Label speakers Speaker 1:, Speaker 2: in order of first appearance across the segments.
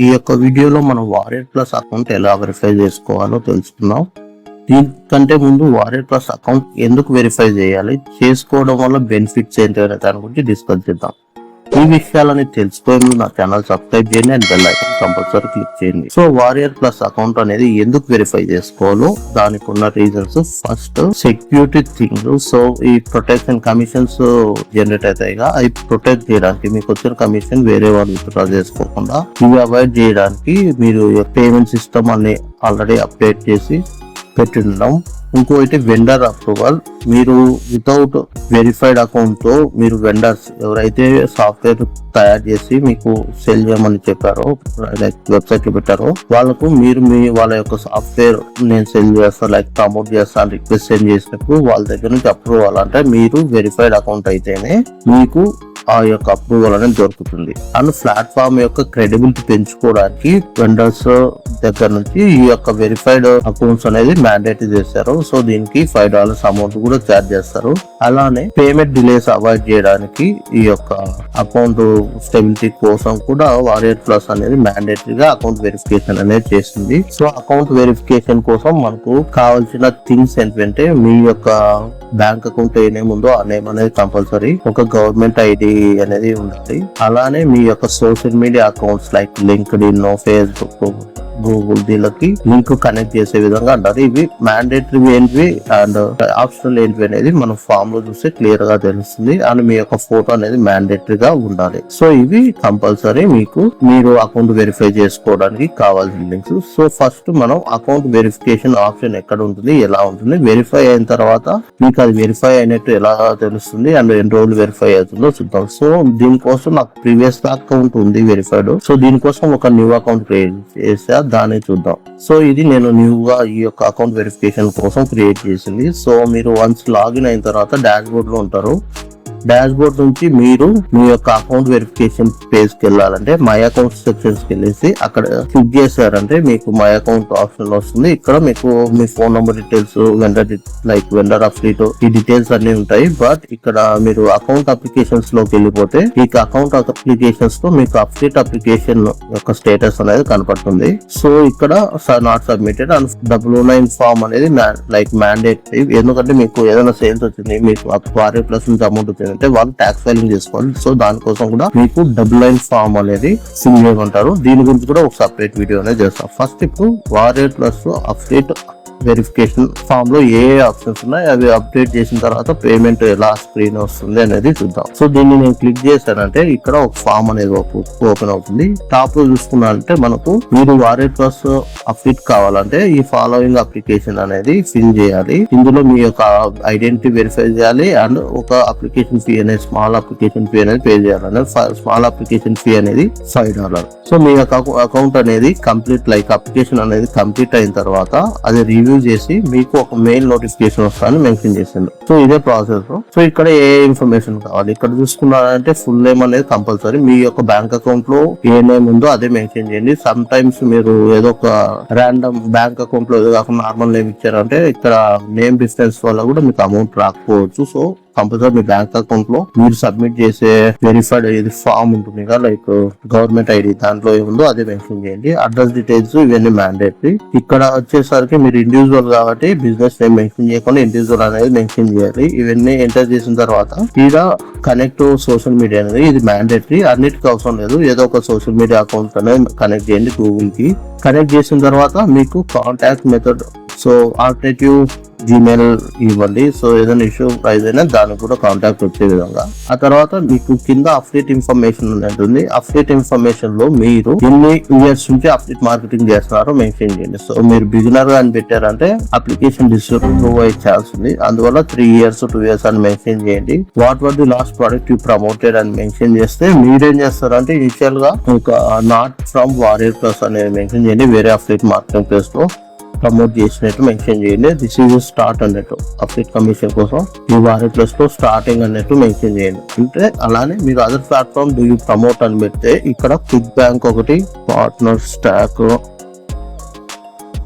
Speaker 1: ఈ యొక్క వీడియోలో మనం వారియర్ ప్లస్ అకౌంట్ ఎలా వెరిఫై చేసుకోవాలో తెలుసుకుందాం. దీనికంటే ముందు వారియర్ ప్లస్ అకౌంట్ ఎందుకు వెరిఫై చేయాలి, చేసుకోవడం వల్ల బెనిఫిట్స్ ఏంటి అనే దాని గురించి డిస్కస్ చేద్దాం. ఈ విషయాలని తెలుసుకొని నా ఛానల్ సబ్స్క్రైబ్ చేయండి and bell icon compulsory click చేయండి. సో వారియర్ ప్లస్ అకౌంట్ అనేది ఎందుకు వెరిఫై చేసుకోవాలో దానికి ఉన్న reasons. First, security thing. So ఈ ప్రొటెక్షన్ కమిషన్స్ జనరేట్ అవుతాయిగా, అవి ప్రొటెక్ట్ చేయడానికి మీకు వచ్చిన కమిషన్ వేరే వాళ్ళు విత్డ్రా చేసుకోకుండా ఇవి అవాయిడ్ చేయడానికి మీరు పేమెంట్ సిస్టమ్ అన్ని ఆల్రెడీ అప్డేట్ చేసి పెట్టిండడం. ఇంకోటి వెండర్ అప్రూవల్. మీరు వితౌట్ వెరిఫైడ్ అకౌంట్ తో మీరు వెండర్స్ ఎవరైతే సాఫ్ట్వేర్ తయారు చేసి మీకు సెల్ చేయమని చెప్పారో, లైక్ వెబ్సైట్ లో పెట్టారో, వాళ్ళకు మీరు వాళ్ళ యొక్క సాఫ్ట్వేర్ నేను సెల్ చేస్తాను, లైక్ ప్రమోట్ చేస్తాను రిక్వెస్ట్ సెండ్ చేసినప్పుడు వాళ్ళ దగ్గర నుంచి అప్రూవల్ అంటే మీరు వెరిఫైడ్ అకౌంట్ అయితేనే మీకు ఆ యొక్క అప్రూవల్ అనేది దొరుకుతుంది. అండ్ ప్లాట్ఫామ్ యొక్క క్రెడిబిలిటీ పెంచుకోవడానికి వెండర్స్ దగ్గర నుంచి ఈ యొక్క వెరిఫైడ్ అకౌంట్స్ అనేది మ్యాండేటరీ చేశారు. సో దీనికి $5 అమౌంట్ కూడా ఛార్జ్ చేస్తారు. అలానే పేమెంట్ డిలేస్ అవాయిడ్ చేయడానికి ఈ యొక్క అకౌంట్ స్టెబిలిటీ కోసం కూడా వారియర్ ప్లస్ అనేది మ్యాండేటరీగా అకౌంట్ వెరిఫికేషన్ అనేది చేసింది. సో అకౌంట్ వెరిఫికేషన్ కోసం మనకు కావాల్సిన థింగ్స్ ఏంటంటే మీ యొక్క బ్యాంక్ అకౌంట్ ఏ నేమ్ ఉందో ఆ నేమ్ అనేది కంపల్సరీ, ఒక గవర్నమెంట్ ఐడి అనేది ఉండాలి. అలానే మీ యొక్క social media accounts like linked in, Facebook, Google దీనికి లింక్ కనెక్ట్ చేసే విధంగా అంటారు. ఇవి మ్యాండేటరీ ఏంటివి అండ్ ఆప్షనల్ ఏంటివి అనేది మనం ఫామ్ లో చూస్తే క్లియర్ గా తెలుస్తుంది. అండ్ మీ యొక్క ఫోటో అనేది మ్యాండేటరీగా ఉండాలి. సో ఇవి కంపల్సరీ మీరు అకౌంట్ వెరిఫై చేసుకోవడానికి కావాల్సిన లింక్స్. సో ఫస్ట్ మనం అకౌంట్ వెరిఫికేషన్ ఆప్షన్ ఎక్కడ ఉంటుంది, ఎలా ఉంటుంది, వెరిఫై అయిన తర్వాత మీకు అది వెరిఫై అయినట్టు ఎలా తెలుస్తుంది అండ్ ఎన్ని రోజులు వెరిఫై అవుతుందో చూద్దాం. సో దీనికోసం నాకు ప్రీవియస్ అకౌంట్ ఉంది వెరిఫైడ్. సో దీనికోసం ఒక న్యూ అకౌంట్ క్రియేట్ చేసా, దాన్ని చూద్దాం. సో ఇది నేను న్యూగా ఈ యొక్క అకౌంట్ వెరిఫికేషన్ కోసం క్రియేట్ చేసింది. సో మీరు వన్స్ లాగిన్ అయిన తర్వాత డాష్ బోర్డ్ లో ఉంటారు. డాష్ బోర్డ్ నుంచి మీరు మీ యొక్క అకౌంట్ వెరిఫికేషన్ పేజ్ కి వెళ్ళాలంటే మై అకౌంట్ సెక్షన్స్ కి వెళ్ళేసి అక్కడ క్లిక్ చేశారంటే మీకు మై అకౌంట్ ఆప్షన్ వస్తుంది. ఇక్కడ మీకు మీ phone number details, vendor update, ఈ డీటెయిల్స్ అన్ని ఉంటాయి. బట్ ఇక్కడ మీరు అకౌంట్ అప్లికేషన్స్ లోకి వెళ్ళిపోతే ఈ అకౌంట్ అప్లికేషన్స్ లో మీకు అప్డేట్ అప్లికేషన్ యొక్క స్టేటస్ అనేది కనపడుతుంది. సో ఇక్కడ నాట్ సబ్మిటెడ్ అండ్ 009 ఫామ్ అనేది మ్యాండేటరీ. ఎందుకంటే మీకు ఏదైనా సేల్స్ వచ్చింది, మీకు వారియర్ ప్లస్ నుంచి అమౌంట్ వచ్చింది అంటే వాళ్ళు ట్యాక్స్ ఫైలింగ్ చేసుకోవాలి. సో దానికోసం కూడా మీకు 009 ఫామ్ అనేది ఫిల్ చేయమంటారు. దీని గురించి కూడా ఒక సపరేట్ వీడియో అనేది చేస్తాం. ఫస్ట్ ఇప్పుడు warrior plus update verification form లో ఏ ఆప్షన్స్ ఉన్నాయి అవి అప్డేట్ చేసిన తర్వాత పేమెంట్ ఎలా స్క్రీన్ వస్తుంది అనేది చూద్దాం. సో దీన్ని నేను క్లిక్ చేశానంటే ఇక్కడ ఒక ఫామ్ అనేది ఓపెన్ అవుతుంది. టాప్ లో చూసుకున్నారంటే మనకు మీరు వారియర్ ప్లస్ అప్డేట్ కావాలంటే ఈ ఫాలోయింగ్ అప్లికేషన్ అనేది ఫిల్ చేయాలి. ఇందులో మీ యొక్క ఐడెంటిటీ వెరిఫై చేయాలి అండ్ ఒక అప్లికేషన్ ఫీ అనేది స్మాల్ అప్లికేషన్ ఫీ అనేది పే చేయాలి. స్మాల్ అప్లికేషన్ ఫీ అనేది $5. సో మీ యొక్క అకౌంట్ అనేది కంప్లీట్ అప్లికేషన్ అనేది కంప్లీట్ అయిన తర్వాత అది రివ్యూ చేసి మీకు ఒక మెయిల్ నోటిఫికేషన్ వస్తాయని మెన్షన్ చేసింది. సో ఇదే ప్రాసెస్. సో ఇక్కడ ఏ ఇన్ఫర్మేషన్ కావాలి ఇక్కడ చూసుకున్నారంటే ఫుల్ నేమ్ అనేది కంపల్సరీ. మీ యొక్క బ్యాంక్ అకౌంట్ లో ఏ నేమ్ ఉందో అదే మెన్షన్ చేయండి. సమ్ టైమ్స్ మీరు ఏదో ఒక ర్యాండమ్ బ్యాంక్ అకౌంట్ లో ఏదో కాకుండా నార్మల్ నేమ్ ఇచ్చారంటే ఇక్కడ నేమ్ డిస్టెన్స్ వల్ల కూడా మీకు అమౌంట్ రాకపోవచ్చు. సో కంపల్సరీ మీ బ్యాంక్ అకౌంట్ లో మీరు సబ్మిట్ చేసే వెరిఫైడ్ ఏది ఫామ్ ఉంటుంది కదా, లైక్ గవర్నమెంట్ ఐడి, దాంట్లో ఏముందో అదే మెన్షన్ చేయండి. అడ్రస్ డీటెయిల్స్ ఇవన్నీ మ్యాండేటరీ. ఇక్కడ వచ్చేసరికి మీరు ఇండివిజువల్ కాబట్టి బిజినెస్ నేమ్ మెన్షన్ చేయకుండా ఇండివిజువల్ అనేది మెన్షన్ చేయాలి. ఇవన్నీ ఎంటర్ చేసిన తర్వాత ఇలా కనెక్ట్ సోషల్ మీడియా అనేది ఇది మ్యాండేటరీ. అన్నిటికీ అవసరం లేదు, ఏదో ఒక సోషల్ మీడియా అకౌంట్ అనేది కనెక్ట్ చేయండి గూగుల్ కి. కనెక్ట్ చేసిన తర్వాత మీకు contact method, so alternative Gmail ఇవ్వండి. సో ఏదైనా ఇష్యూ అయినా దానికి కూడా కాంటాక్ట్ వచ్చే విధంగా. ఆ తర్వాత మీకు కింద అప్డేట్ ఇన్ఫర్మేషన్ ఉంటుంది. అప్డేట్ ఇన్ఫర్మేషన్ లో మీరు ఎన్ని ఇయర్స్ నుంచి అప్డేట్ మార్కెటింగ్ చేస్తున్నారో మెన్షన్ చేయండి. సో మీరు బిగినర్ గా అని పెట్టారంటే అప్లికేషన్ డిస్ప్రూవ్ అయ్యే ఛాన్స్ ఉంది. అందువల్ల 3 years 2 years అని మెన్షన్ చేయండి. What were the last product you promoted అని మెన్షన్ చేస్తే మీరేం చేస్తారంటే ఇనిషియల్ గా ఒక నాట్ ఫ్రమ్ వారియర్ ప్లస్ అనేది మెన్షన్ చేయండి. వేరే అప్డేట్ మార్కెటింగ్ ప్లేస్ లో ప్రమోట్ చేసినట్టు మెన్షన్ చేయండి. దిస్ ఈజ్ స్టార్ట్ అన్నట్టు అప్డేట్ కమిషన్ కోసం ఈ వారియర్ ప్లస్ లో స్టార్టింగ్ అన్నట్టు మెన్షన్ చేయండి. అంటే అలానే మీరు other platform do you promote అని పెడితే ఇక్కడ క్విక్ బ్యాంక్ ఒకటి, పార్ట్నర్ స్టాక్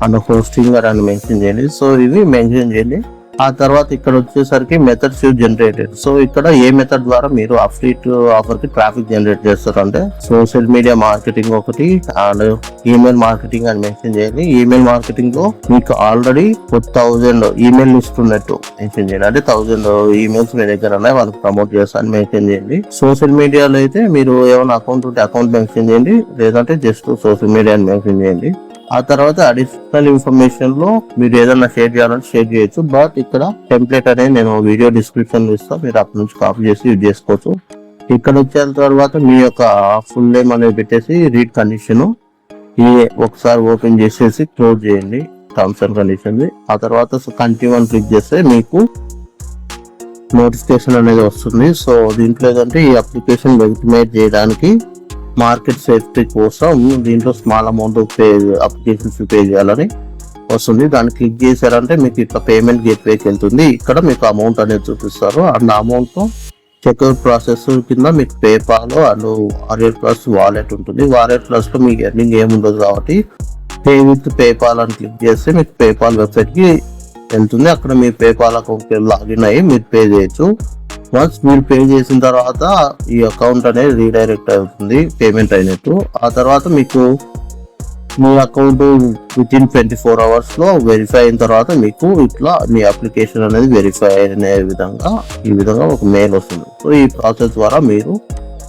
Speaker 1: అండ్ హోస్టింగ్ అని మెన్షన్ చేయండి. సో ఇవి మెన్షన్ చేయండి. ఆ తర్వాత ఇక్కడ వచ్చేసరికి మెథడ్స్ జనరేటెడ్. సో ఇక్కడ ఏ మెథడ్ ద్వారా మీరు అఫిలియేట్ ఆఫర్ కి ట్రాఫిక్ జనరేట్ చేస్తారు అంటే సోషల్ మీడియా మార్కెటింగ్ ఒకటి అండ్ ఈమెయిల్ మార్కెటింగ్ అని మెన్షన్ చేయండి. ఈమెయిల్ మార్కెటింగ్ లో మీకు ఆల్రెడీ 1000 ఈమెయిల్ లిస్ట్ ఉన్నట్టు మెన్షన్ చేయండి. అంటే 1000 ఈమెయిల్స్ మీ దగ్గర ఉన్నాయి, వాళ్ళకి ప్రమోట్ చేస్తాను మెన్షన్ చేయండి. సోషల్ మీడియాలో అయితే మీరు ఏమైనా అకౌంట్ ఉంటే అకౌంట్ మెన్షన్ చేయండి, లేదంటే జస్ట్ సోషల్ మీడియా అని మెన్షన్ చేయండి. ఆ తర్వాత అడిషనల్ ఇన్ఫర్మేషన్ లో మీరు ఏదైనా షేర్ చేయాలంటే షేర్ చేయొచ్చు. బట్ ఇక్కడ టెంప్లెట్ అనేది నేను వీడియో డిస్క్రిప్షన్ లో ఇస్తాను, మీరు అక్కడ నుంచి కాపీ చేసి యూజ్ చేసుకోవచ్చు. ఇక్కడ వచ్చిన తర్వాత మీ యొక్క ఫుల్ నేమ్ అనేది పెట్టేసి రీడ్ కండిషన్ ఒకసారి ఓపెన్ చేసేసి క్లోజ్ చేయండి టర్మ్స్ అండ్ కండిషన్. ఆ తర్వాత కంటిన్యూ అని క్లిక్ చేస్తే మీకు నోటిఫికేషన్ అనేది వస్తుంది. సో దీంట్లో ఏంటంటే ఈ అప్లికేషన్ లెజిటిమేట్ చేయడానికి మార్కెట్ సేఫ్టీ కోసం దీంట్లో స్మాల్ అమౌంట్ అప్లికేషన్స్ పే చేయాలని వస్తుంది. దాన్ని క్లిక్ చేశారంటే మీకు ఇట్లా పేమెంట్ గేట్వేకి వెళ్తుంది. ఇక్కడ మీకు అమౌంట్ అనేది చూపిస్తారు. అండ్ అమౌంట్ తో చెక్అవుట్ ప్రాసెస్ కింద మీకు PayPal and warrior plus wallet ఉంటుంది. వారియర్ ప్లస్ లో మీకు ఎర్నింగ్ ఏముండదు కాబట్టి పే విత్ పేపాల్ అని క్లిక్ చేస్తే మీకు పేపాల్ వెబ్సైట్ కి వెళ్తుంది. అక్కడ మీ పేపాల్ అకౌంట్ లాగిన్ అయ్యి మీరు పే చేయొచ్చు. వన్స్ మీరు పే చేసిన తర్వాత ఈ అకౌంట్ అనేది రీడైరెక్ట్ అవుతుంది పేమెంట్ అయినట్టు. ఆ తర్వాత మీకు మీ అకౌంట్ విత్ ఇన్ 24 hours లో వెరిఫై అయిన తర్వాత మీకు ఇట్లా మీ అప్లికేషన్ అనేది వెరిఫై అనే ఈ విధంగా ఒక మెయిల్ వస్తుంది. సో ఈ ప్రాసెస్ ద్వారా మీరు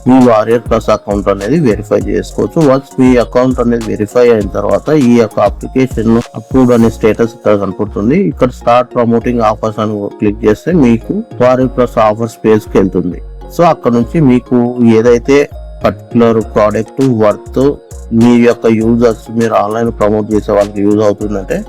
Speaker 1: మీ వారియర్ ప్లస్ అకౌంట్ అనేది వెరిఫై చేసుకోవచ్చు. వన్స్ మీ అకౌంట్ అనేది వెరిఫై అయిన తర్వాత ఈ యొక్క అప్లికేషన్ అప్రూవ్డ్ అనే స్టేటస్ ఇక్కడ కనపడుతుంది. ఇక్కడ స్టార్ట్ ప్రమోటింగ్ ఆఫర్స్ అని క్లిక్ చేస్తే మీకు వారియర్ ప్లస్ ఆఫర్స్ పేజ్ కి వెళ్తుంది. సో అక్కడ నుంచి మీకు ఏదైతే పర్టికులర్ ప్రోడక్ట్ వర్త్ మీ యొక్క యూజర్స్ మీరు ఆన్లైన్ ప్రమోట్ చేసే వాళ్ళకి యూజ్ అవుతుందంటే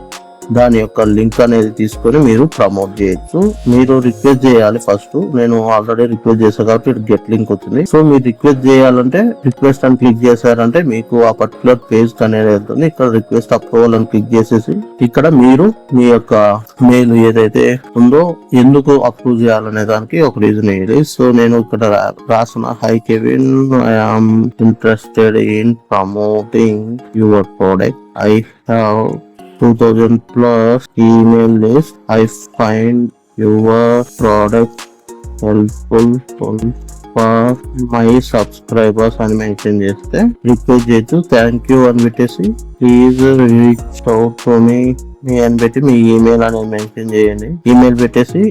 Speaker 1: దాని యొక్క లింక్ అనేది తీసుకొని మీరు ప్రమోట్ చేయొచ్చు. మీరు రిక్వెస్ట్ చేయాలి ఫస్ట్. నేను ఆల్రెడీ రిక్వెస్ట్ చేశాను కాబట్టి గెట్ లింక్ వచ్చింది. సో మీరు రిక్వెస్ట్ చేయాలంటే రిక్వెస్ట్ అని క్లిక్ చేశారంటే మీకు ఆ పర్టికులర్ పేజ్ అనేది వెళ్తుంది. ఇక్కడ రిక్వెస్ట్ అప్రూవల్ అని క్లిక్ చేసేసి ఇక్కడ మీరు మీ యొక్క మెయిల్ ఏదైతే ఉందో ఎందుకు అప్రూవ్ చేయాలనే దానికి ఒక రీజన్ ఇది. సో నేను ఇక్కడ రాసిన hi Kevin, I am interested in promoting your product. I have 2000 plus email list. I find your product helpful for my subscribers అని మెన్షన్ చేస్తే రిక్వెస్ట్ చేయొచ్చు. థ్యాంక్ యూ అని పెట్టేసి please reach out to me అని పెట్టి మీ email అనేది mention చేయండి. Email పెట్టేసి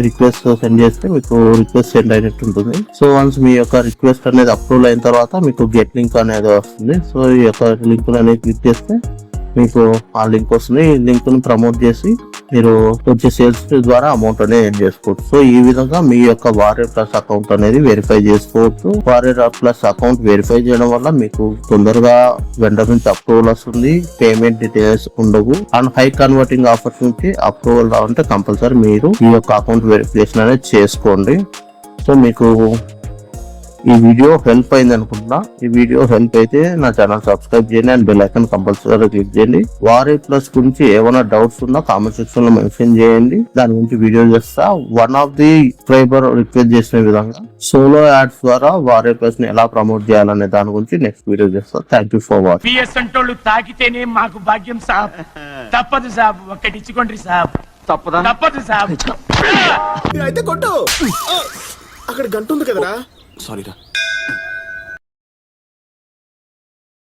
Speaker 1: రిక్వెస్ట్ సెండ్ చేస్తే మీకు రిక్వెస్ట్ సెండ్ అయినట్టు ఉంటుంది. సో వన్స్ మీ యొక్క రిక్వెస్ట్ అనేది అప్రూవ్ అయిన తర్వాత మీకు గెట్ లింక్ అనేది వస్తుంది. సో ఈ యొక్క లింక్ అనేది క్లిక్ చేస్తే మీకు ఆ లింక్ వస్తుంది. ఈ లింక్ ని ప్రమోట్ చేసి మీరు వచ్చే సేల్స్ ద్వారా అమౌంట్ అనేది ఎర్న్ చేసుకోవచ్చు. సో ఈ విధంగా మీ యొక్క వారియర్ ప్లస్ అకౌంట్ అనేది వెరిఫై చేసుకోవచ్చు. వారియర్ ప్లస్ అకౌంట్ వెరిఫై చేయడం వల్ల మీకు తొందరగా వెండర్ నుంచి అప్రూవల్ వస్తుంది, పేమెంట్ డీటెయిల్స్ ఉండవు. అండ్ హై కన్వర్టింగ్ ఆఫర్స్ నుంచి అప్రూవల్ రావాలంటే కంపల్సరీ మీరు ఈ యొక్క అకౌంట్ వెరిఫికేషన్ అనేది చేసుకోండి. సో మీకు ఈ వీడియో హెల్ప్ అయింది అనుకుంటున్నా. ఈ వీడియో హెల్ప్ అయితే నా ఛానల్ సబ్స్క్రైబ్ చేయండి and bell icon compulsory click చేయండి. వారియర్ ప్లస్ గురించి ఏమైనా డౌట్స్ ఉన్నా కామెంట్ సెక్షన్ లో మెన్షన్ చేయండి, దాని గురించి వీడియో చేస్తా. One of the subscriber request చేసిన విధంగా సోలో యాడ్స్ ద్వారా వారియర్ ప్లస్ ని ఎలా ప్రమోట్ చేయాలనే దాని గురించి నెక్స్ట్ వీడియో చేస్తా. Thank you for watching.
Speaker 2: PS అంటోళ్ళు తాకితేనే మాకు భాగ్యం సాబ్. తప్పదు సాబ్, ఒక్కటి ఇచ్చుకోండి సాబ్. తప్పదు సాబ్.
Speaker 3: అయితే కొట్టు. అక్కడ గంట ఉంది కదరా.
Speaker 4: సారీరా.